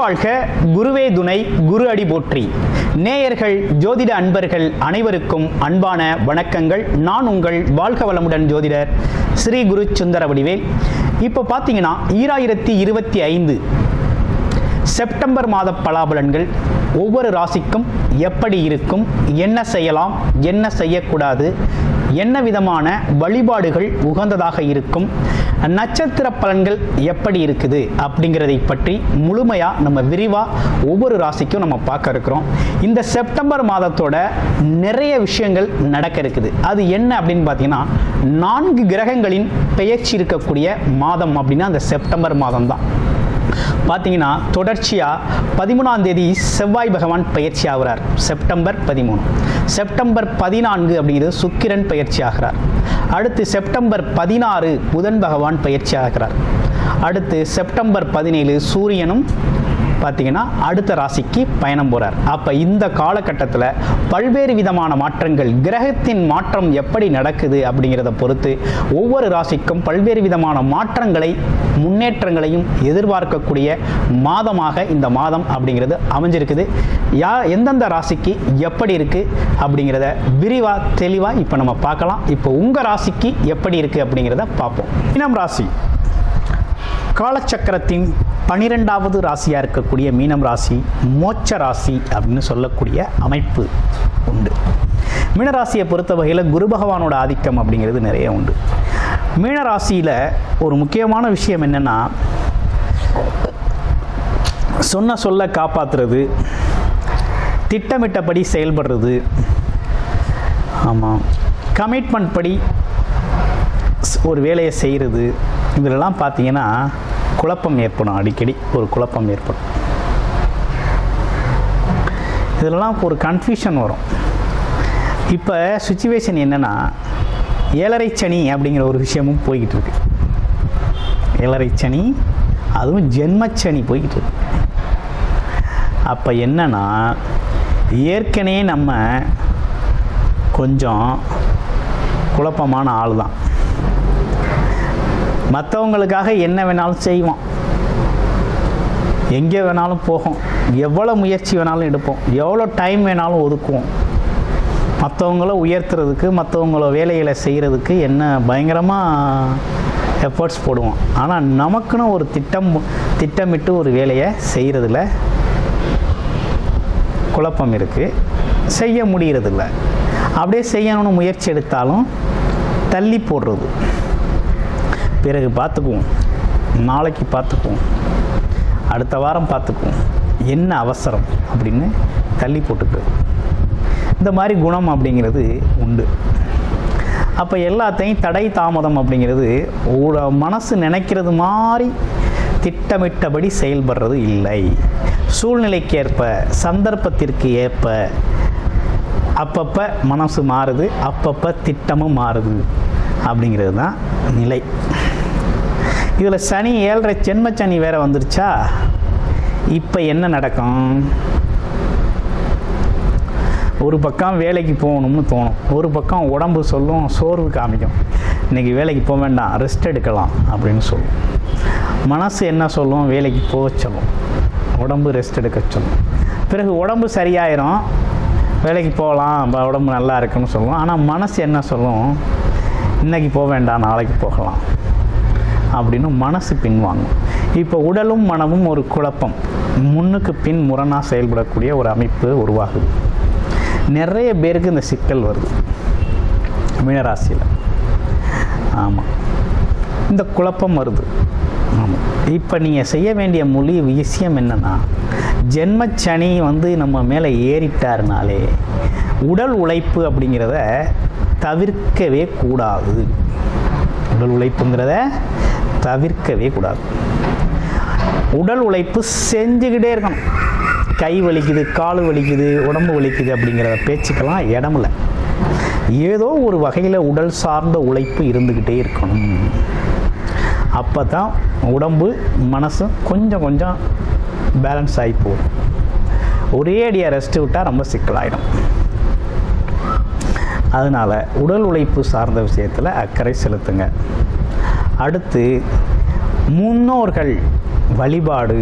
வாழ்க, குருவே துணை, குரு அடி போற்றி. நேயர்கள், ஜோதிட அன்பர்கள் அனைவருக்கும் அன்பான வணக்கங்கள். நான் உங்கள் வாழ்க வளமுடன் ஜோதிடர் ஸ்ரீ குரு சுந்தர வடிவேல். இப்போ பார்த்தீங்கன்னா 2025 செப்டம்பர் மாத பலாபலன்கள் ஒவ்வொரு ராசிக்கும் எப்படி இருக்கும், என்ன செய்யலாம், என்ன செய்யக்கூடாது, என்ன விதமான வழிபாடுகள் உகந்ததாக இருக்கும், நட்சத்திர பலன்கள் எப்படி இருக்குது அப்படிங்கிறதை பற்றி முழுமையாக நம்ம விரிவாக ஒவ்வொரு ராசிக்கும் நம்ம பார்க்க இருக்கிறோம். இந்த செப்டம்பர் மாதத்தோட நிறைய விஷயங்கள் நடக்க இருக்குது. அது என்ன அப்படின்னு பார்த்தீங்கன்னா, 4 கிரகங்களின் பெயர்ச்சி இருக்கக்கூடிய மாதம் அப்படின்னா அந்த செப்டம்பர் மாதம் தான். பார்த்தீங்கன்னா தொடர்ச்சியாக 13ஆம் தேதி செவ்வாய் பகவான் பயிற்சி ஆகிறார், செப்டம்பர் 13. செப்டம்பர் 14 அப்படிங்கிறது சுக்கிரன் பயிற்சி ஆகிறார். அடுத்து செப்டம்பர் 16 புதன் பகவான் பயிற்சி ஆகிறார். அடுத்து செப்டம்பர் 17 சூரியனும் பார்த்தீங்கன்னா அடுத்த ராசிக்கு பயணம் போகிறார். அப்போ இந்த காலகட்டத்தில் பல்வேறு விதமான மாற்றங்கள், கிரகத்தின் மாற்றம் எப்படி நடக்குது அப்படிங்கிறத பொறுத்து ஒவ்வொரு ராசிக்கும் பல்வேறு விதமான மாற்றங்களை, முன்னேற்றங்களையும் எதிர்பார்க்கக்கூடிய மாதமாக இந்த மாதம் அப்படிங்கிறது அமைஞ்சிருக்குது. எந்தெந்த ராசிக்கு எப்படி இருக்குது அப்படிங்கிறத விரிவாக தெளிவாக இப்போ நம்ம பார்க்கலாம். இப்போ உங்கள் ராசிக்கு எப்படி இருக்குது அப்படிங்கிறத பார்ப்போம். மீனம் ராசி காலச்சக்கரத்தின் 12வது ராசியாக இருக்கக்கூடிய மீனம் ராசி மோட்ச ராசி அப்படின்னு சொல்லக்கூடிய அமைப்பு உண்டு. மீனராசியை பொறுத்த வகையில் குரு பகவானோட ஆதிக்கம் அப்படிங்கிறது நிறைய உண்டு. மீனராசியில் ஒரு முக்கியமான விஷயம் என்னென்னா, சொன்ன சொல்ல காப்பாற்றுறது, திட்டமிட்டபடி செயல்படுறது, ஆமாம், கமிட்மெண்ட் படி ஒரு வேலையை செய்கிறது, இதிலெல்லாம் பார்த்தீங்கன்னா குழப்பம் ஏற்படும். அடிக்கடி ஒரு குழப்பம் ஏற்படும். இதிலெல்லாம் ஒரு கன்ஃபியூஷன் வரும். இப்போ சுச்சுவேஷன் என்னென்னா, 7.5 சனி அப்படிங்கிற ஒரு விஷயமும் போய்கிட்டு இருக்கு. 7.5 சனி, அதுவும் ஜென்மச்சனி போய்கிட்டு இருக்கு. அப்போ என்னன்னா, ஏற்கனவே நம்ம கொஞ்சம் குழப்பமான ஆள் தான். மற்றவங்களுக்காக என்ன வேணாலும் செய்வோம், எங்கே வேணாலும் போகும், எவ்வளோ முயற்சி வேணாலும் எடுப்போம், எவ்வளோ டைம் வேணாலும் ஒதுக்குவோம். மற்றவங்கள உயர்த்துறதுக்கு, மற்றவங்கள வேலைகளை செய்கிறதுக்கு என்ன பயங்கரமாக எஃபர்ட்ஸ் போடுவோம். ஆனால் நமக்குன்னு ஒரு திட்டமிட்டு ஒரு வேலையை செய்கிறதுல குழப்பம் இருக்குது, செய்ய முடிகிறதில்ல. அப்படியே செய்யணும்னு முயற்சி எடுத்தாலும் தள்ளி போடுறது, பிறகு பார்த்துக்குவோம், நாளைக்கு பார்த்துக்குவோம், அடுத்த வாரம் பார்த்துக்குவோம், என்ன அவசரம் அப்படின்னு தள்ளி போட்டுக்கிறது. இந்த மாதிரி குணம் அப்படிங்கிறது உண்டு. அப்போ எல்லாத்தையும் தடை தாமதம் அப்படிங்கிறது மனசு நினைக்கிறது மாதிரி திட்டமிட்டபடி செயல்படுறது இல்லை. சூழ்நிலைக்கேற்ப, சந்தர்ப்பத்திற்கு ஏற்ப அப்பப்போ மனசு மாறுது, அப்பப்போ திட்டமும் மாறுது அப்படிங்கிறது தான் நிலை. இதில் சனி 7.5 ஜென்மச்சனி வேறு வந்துருச்சா. இப்போ என்ன நடக்கும், ஒரு பக்கம் வேலைக்கு போகணும்னு தோணும், ஒரு பக்கம் உடம்பு சொல்லும், சோர்வு காமிக்கும், இன்றைக்கி வேலைக்கு போக வேண்டாம், ரெஸ்ட் எடுக்கலாம் அப்படின்னு சொல்லும். மனசு என்ன சொல்லும், வேலைக்கு போக சொல்லும், உடம்பு ரெஸ்ட் எடுக்க சொல்லும். பிறகு உடம்பு சரியாயிரும், வேலைக்கு போகலாம், உடம்பு நல்லா இருக்குன்னு சொல்லுவோம். ஆனால் மனசு என்ன சொல்லும், இன்றைக்கி போக வேண்டாம், நாளைக்கு போகலாம் அப்படின்னு மனசு பின்வாங்கும். இப்போ உடலும் மனமும் ஒரு குழப்பம், முன்னுக்கு பின் முரணாக செயல்படக்கூடிய ஒரு அமைப்பு உருவாகுது. நிறைய பேருக்கு இந்த சிக்கல் வருது மீனராசியில். ஆமாம், இந்த குழப்பம் வருது. ஆமாம், இப்போ நீங்கள் செய்ய வேண்டிய விஷயம் என்னென்னா, ஜென்மச்சனி நம்ம மேலே ஏறிட்டாருனாலே உடல் உழைப்பு அப்படிங்கிறத தவிர்க்கவே கூடாது. உடல் உழைப்புங்கிறத தவிர்க்கவே கூடாது. உடல் உழைப்பு செஞ்சுக்கிட்டே இருக்கணும். கை வலிக்குது, கால் வலிக்குது, உடம்பு வலிக்குது அப்படிங்கிற பேச்சுக்கெல்லாம் இடமில்லை. ஏதோ ஒரு வகையில் உடல் சார்ந்த உழைப்பு இருந்துக்கிட்டே இருக்கணும். அப்போ தான் உடம்பு மனசும் கொஞ்சம் கொஞ்சம் பேலன்ஸ் ஆகி போகும். ஒரே அடியாக ரெஸ்ட்டு விட்டால் ரொம்ப சிக்கலாயிடும். அதனால் உடல் உழைப்பு சார்ந்த விஷயத்தில் அக்கறை செலுத்துங்க. அடுத்து முன்னோர்கள் வழிபாடு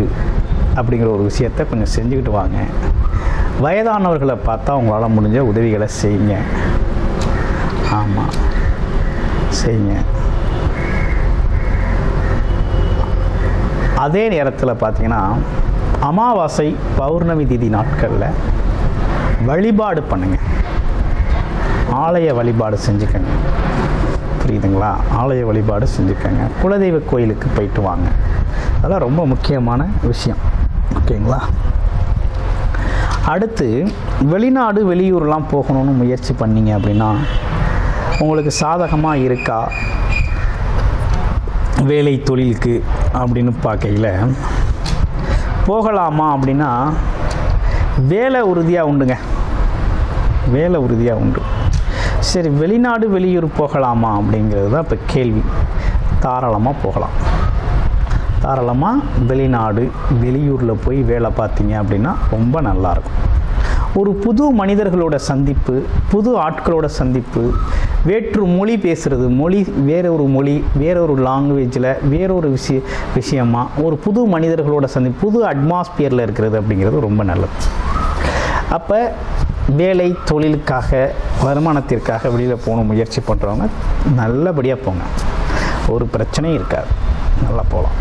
அப்படிங்கிற ஒரு விஷயத்தை கொஞ்சம் செஞ்சுக்கிட்டு வாங்க. வயதானவர்களை பார்த்தா உங்களால் முடிஞ்ச உதவிகளை செய்யுங்க. ஆமாம், செய்யுங்க. அதே நேரத்தில் பார்த்தீங்கன்னா அமாவாசை பௌர்ணமி திதி நாட்களில் வழிபாடு பண்ணுங்க. ஆலய வழிபாடு செஞ்சுக்கங்க. புரியுதுங்களா? ஆலய வழிபாடு செஞ்சுக்கங்க. குலதெய்வ கோயிலுக்கு போயிட்டு வாங்க. அதெல்லாம் ரொம்ப முக்கியமான விஷயம். ஓகேங்களா? அடுத்து வெளிநாடு வெளியூர்லாம் போகணும்னு முயற்சி பண்ணீங்க அப்படின்னா உங்களுக்கு சாதகமாக இருக்கா வேலை தொழிலுக்கு அப்படின்னு பார்க்கையில் போகலாமா அப்படின்னா வேலை உறுதியாக உண்டுங்க. வேலை உறுதியாக உண்டு. சரி, வெளிநாடு வெளியூர் போகலாமா அப்படிங்கிறது தான் இப்போ கேள்வி. தாராளமாக போகலாம். தாராளமாக வெளிநாடு வெளியூரில் போய் வேலை பார்த்தீங்க அப்படின்னா ரொம்ப நல்லாயிருக்கும். ஒரு புது மனிதர்களோட சந்திப்பு, புது ஆட்களோட சந்திப்பு, வேற்று மொழி பேசுகிறது, வேறொரு மொழி வேறொரு லாங்குவேஜில் வேறொரு விஷயமா ஒரு புது மனிதர்களோட சந்திப்பு, புது அட்மாஸ்பியரில் இருக்கிறது அப்படிங்கிறது ரொம்ப நல்லது. அப்போ வேலை தொழிலுக்காக வருமானத்திற்காக வெளியில் போகணும் முயற்சி பண்ணுறவங்க நல்லபடியாக போங்க. ஒரு பிரச்சனையும் இருக்காது. நல்லா போகலாம்.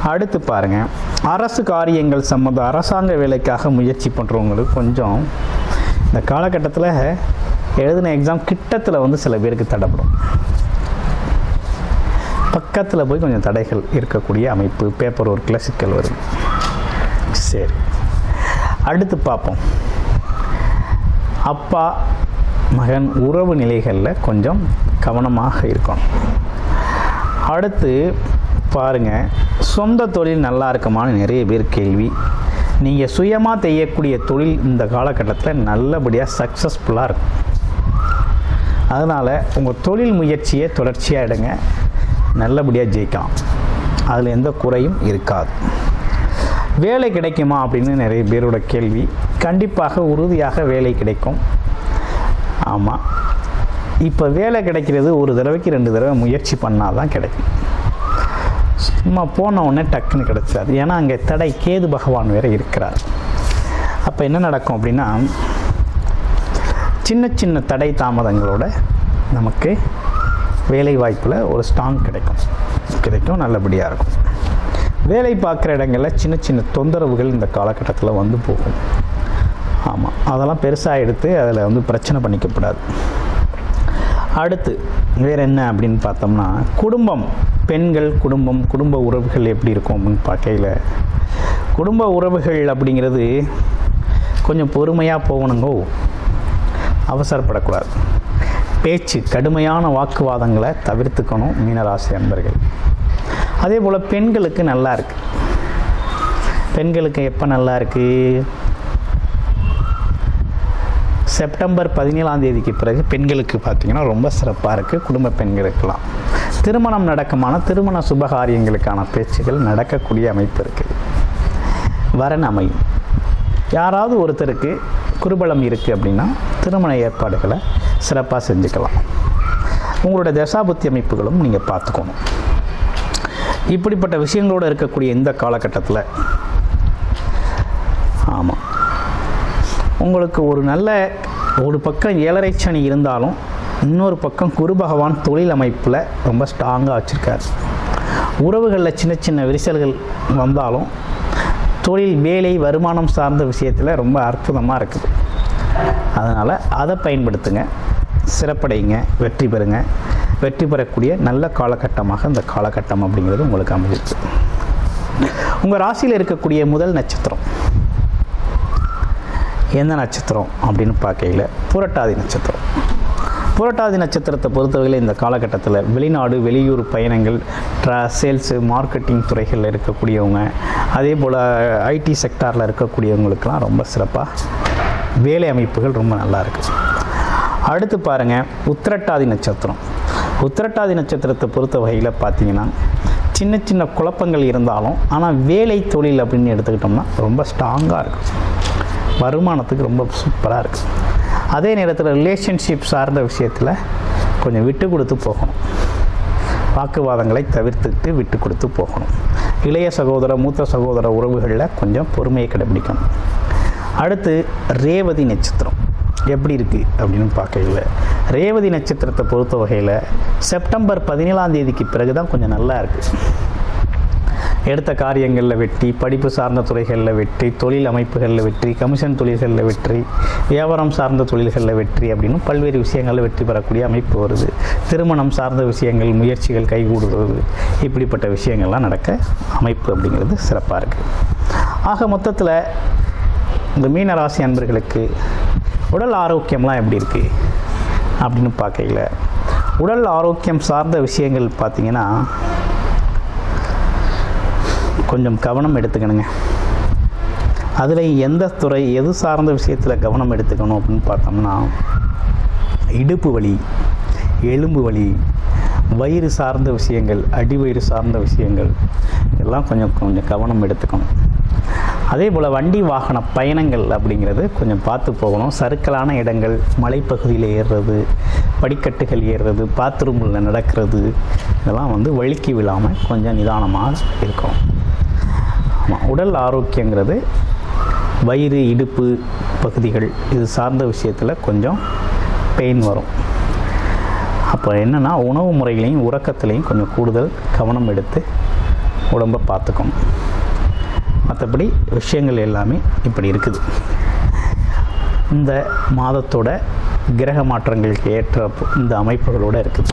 அடுத்து பாருங்கள், அரசு காரியங்கள் சம்மந்த அரசாங்க வேலைக்காக முயற்சி பண்ணுறவங்களுக்கு கொஞ்சம் இந்த காலகட்டத்தில் எழுதின எக்ஸாம் கிட்டத்தில் சில பேருக்கு தடைப்படும். பக்கத்தில் போய் கொஞ்சம் தடைகள் இருக்கக்கூடிய அமைப்பு, பேப்பர் ஒர்க்கில் சிக்கல் வருது. சரி, அடுத்து பார்ப்போம். அப்பா மகன் உறவு நிலைகளில் கொஞ்சம் கவனமாக இருக்கணும். அடுத்து பாருங்கள், சொந்த தொழில் நல்லா இருக்குமான்னு நிறைய பேர் கேள்வி. நீங்கள் சுயமாக செய்யக்கூடிய தொழில் இந்த காலகட்டத்தில் நல்லபடியாக சக்ஸஸ்ஃபுல்லாக இருக்கும். அதனால் உங்கள் தொழில் முயற்சியை தொடர்ச்சியாக எடுங்க. நல்லபடியாக ஜெயிக்கலாம். அதில் எந்த குறையும் இருக்காது. வேலை கிடைக்குமா அப்படின்னு நிறைய பேரோட கேள்வி. கண்டிப்பாக உறுதியாக வேலை கிடைக்கும். ஆமாம், இப்போ வேலை கிடைக்கிறது ஒரு தடவைக்கு 2 தடவை முயற்சி பண்ணால் தான் கிடைக்கும். சும்மா போன உடனே டக்குன்னு கிடைச்சாது. ஏன்னா அங்கே தடை கேது பகவான் வேறு இருக்கிறார். அப்போ என்ன நடக்கும் அப்படின்னா சின்ன சின்ன தடை தாமதங்களோட நமக்கு வேலை வாய்ப்பில் ஒரு ஸ்ட்ராங் கிடைக்கும். நல்லபடியாக இருக்கும். வேலை பார்க்குற இடங்களில் சின்ன சின்ன தொந்தரவுகள் இந்த காலகட்டத்தில் வந்து போகும். ஆமாம், அதெல்லாம் பெருசாக எடுத்து அதில் பிரச்சனை பண்ணிக்கப்படாது. அடுத்து வேறு என்ன அப்படின்னு பார்த்தோம்னா குடும்பம், பெண்கள் குடும்ப உறவுகள் எப்படி இருக்கும் அப்படின்னு பார்க்கையில் குடும்ப உறவுகள் அப்படிங்கிறது கொஞ்சம் பொறுமையாக போகணுங்கோ. அவசரப்படக்கூடாது. பேச்சு, கடுமையான வாக்குவாதங்களை தவிர்த்துக்கணும் மீனராசி அன்பர்கள். அதே போல் பெண்களுக்கு நல்லா இருக்குது. பெண்களுக்கு எப்போ நல்லா இருக்குது? செப்டம்பர் 17ஆம் தேதிக்கு பிறகு பெண்களுக்கு பார்த்திங்கன்னா ரொம்ப சிறப்பாக இருக்குது. குடும்ப பெண்களுக்கெல்லாம் திருமணம் நடக்குமான திருமண சுபகாரியங்களுக்கான பேச்சுகள் நடக்கக்கூடிய அமைப்பு இருக்குது. வரன் அமையும். யாராவது ஒருத்தருக்கு குருபலம் இருக்குது அப்படின்னா திருமண ஏற்பாடுகளை சிறப்பாக செஞ்சுக்கலாம். உங்களோட தசாபுத்தி அமைப்புகளும் நீங்கள் பார்த்துக்கணும். இப்படிப்பட்ட விஷயங்களோடு இருக்கக்கூடிய இந்த காலகட்டத்தில் ஆமாம், உங்களுக்கு ஒரு பக்கம் 7.5 சனி இருந்தாலும் இன்னொரு பக்கம் குரு பகவான் தொழில் அமைப்பில் ரொம்ப ஸ்ட்ராங்காக வச்சுருக்கார். உறவுகளில் சின்ன சின்ன விரிசல்கள் வந்தாலும் தொழில், வேலை, வருமானம் சார்ந்த விஷயத்தில் ரொம்ப அற்புதமாக இருக்குது. அதனால் அதை பயன்படுத்துங்க. சிறப்படைங்க, வெற்றி பெறுங்க. வெற்றி பெறக்கூடிய நல்ல காலகட்டமாக இந்த காலகட்டம் அப்படிங்கிறது உங்களுக்கு அமைஞ்சிருக்கு. உங்கள் ராசியில் இருக்கக்கூடிய முதல் நட்சத்திரம் எந்த நட்சத்திரம் அப்படின்னு பார்க்கையில் புரட்டாதி நட்சத்திரம். புரட்டாதி நட்சத்திரத்தை பொறுத்தவரையில் இந்த காலகட்டத்தில் வெளிநாடு வெளியூர் பயணங்கள், சேல்ஸு, மார்க்கெட்டிங் துறைகளில் இருக்கக்கூடியவங்க, அதே போல் ஐடி செக்டாரில் இருக்கக்கூடியவங்களுக்கெல்லாம் ரொம்ப சிறப்பாக வேலை அமைப்புகள் ரொம்ப நல்லா இருக்குது. அடுத்து பாருங்கள், உத்திரட்டாதி நட்சத்திரம். உத்திரட்டாதி நட்சத்திரத்தை பொறுத்த வகையில் பார்த்திங்கன்னா சின்ன சின்ன குழப்பங்கள் இருந்தாலும் ஆனால் வேலை தொழில் அப்படின்னு எடுத்துக்கிட்டோம்னா ரொம்ப ஸ்ட்ராங்காக இருக்குது. வருமானத்துக்கு ரொம்ப சூப்பராக இருக்குது. அதே நேரத்தில் ரிலேஷன்ஷிப் சார்ந்த விஷயத்தில் கொஞ்சம் விட்டு கொடுத்து போகணும். வாக்குவாதங்களை தவிர்த்துட்டு விட்டு கொடுத்து போகணும். இளைய சகோதர மூத்த சகோதர உறவுகளில் கொஞ்சம் பொறுமையை கடைபிடிக்கணும். அடுத்து ரேவதி நட்சத்திரம் எப்படி இருக்குது அப்படின்னு பார்க்கல. ரேவதி நட்சத்திரத்தை பொறுத்த வகையில் செப்டம்பர் 17ஆம் தேதிக்கு பிறகு தான் கொஞ்சம் நல்லா இருக்குது. எடுத்த காரியங்களில் வெற்றி, படிப்பு சார்ந்த துறைகளில் வெற்றி, தொழில் அமைப்புகளில் வெற்றி, கமிஷன் தொழில்களில் வெற்றி, வியாபாரம் சார்ந்த தொழில்களில் வெற்றி அப்படின்னு பல்வேறு விஷயங்களில் வெற்றி பெறக்கூடிய அமைப்பு வருது. திருமணம் சார்ந்த விஷயங்கள், முயற்சிகள் கைகூடுவது, இப்படிப்பட்ட விஷயங்கள்லாம் நடக்க அமைப்பு அப்படிங்கிறது சிறப்பாக இருக்குது. ஆக மொத்தத்தில் இந்த மீனராசி அன்பர்களுக்கு உடல் ஆரோக்கியம்லாம் எப்படி இருக்குது அப்படின்னு பார்க்கையில், உடல் ஆரோக்கியம் சார்ந்த விஷயங்கள் பார்த்திங்கன்னா கொஞ்சம் கவனம் எடுத்துக்கணுங்க. அதில் எந்த துறை எது சார்ந்த விஷயத்தில் கவனம் எடுத்துக்கணும் அப்படின்னு பார்த்தோம்னா, இடுப்பு வலி, எலும்பு வலி, வயிறு சார்ந்த விஷயங்கள், அடிவயிறு சார்ந்த விஷயங்கள் எல்லாம் கொஞ்சம் கவனம் எடுத்துக்கணும். அதே போல் வண்டி வாகன பயணங்கள் அப்படிங்கிறது கொஞ்சம் பார்த்து போகணும். சறுக்கலான இடங்கள், மலைப்பகுதியில் ஏறுறது, படிக்கட்டுகள் ஏறுறது, பாத்ரூமில் நடக்கிறது, இதெல்லாம் வழுக்கி விழாமல் கொஞ்சம் நிதானமாக இருக்கும். ஆமாம், உடல் ஆரோக்கியங்கிறது வயிறு, இடுப்பு பகுதிகள் இது சார்ந்த விஷயத்தில் கொஞ்சம் பெயின் வரும். அப்போ என்னென்னா உணவு முறைகளையும் உறக்கத்துலேயும் கொஞ்சம் கூடுதல் கவனம் எடுத்து உடம்பை பார்த்துக்கணும். மற்றபடி விஷயங்கள் எல்லாமே இப்படி இருக்குது. இந்த மாதத்தோட கிரக மாற்றங்களுக்கு ஏற்ற இந்த அமைப்புகளோடு இருக்குது.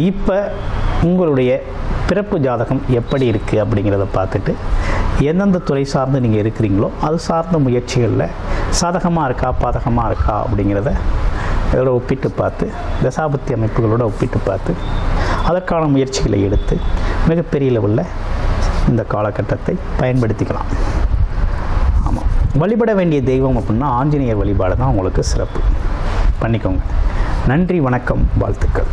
இப்போ உங்களுடைய பிறப்பு ஜாதகம் எப்படி இருக்குது அப்படிங்கிறத பார்த்துட்டு எந்தெந்த துறை சார்ந்து நீங்கள் இருக்கிறீங்களோ அது சார்ந்த முயற்சிகளில் சாதகமாக இருக்கா பாதகமாக இருக்கா அப்படிங்கிறத இதோட ஒப்பிட்டு பார்த்து, தசாபுத்தி அமைப்புகளோடு ஒப்பிட்டு பார்த்து அதற்கான முயற்சிகளை எடுத்து மிகப்பெரிய லெவலில் இந்த காலகட்டத்தை பயன்படுத்திக்கலாம். ஆமாம், வழிபட வேண்டிய தெய்வம் அப்படின்னா ஆஞ்சநேயர் வழிபாடு தான் உங்களுக்கு சிறப்பு. பண்ணிக்கோங்க. நன்றி, வணக்கம், வாழ்த்துக்கள்.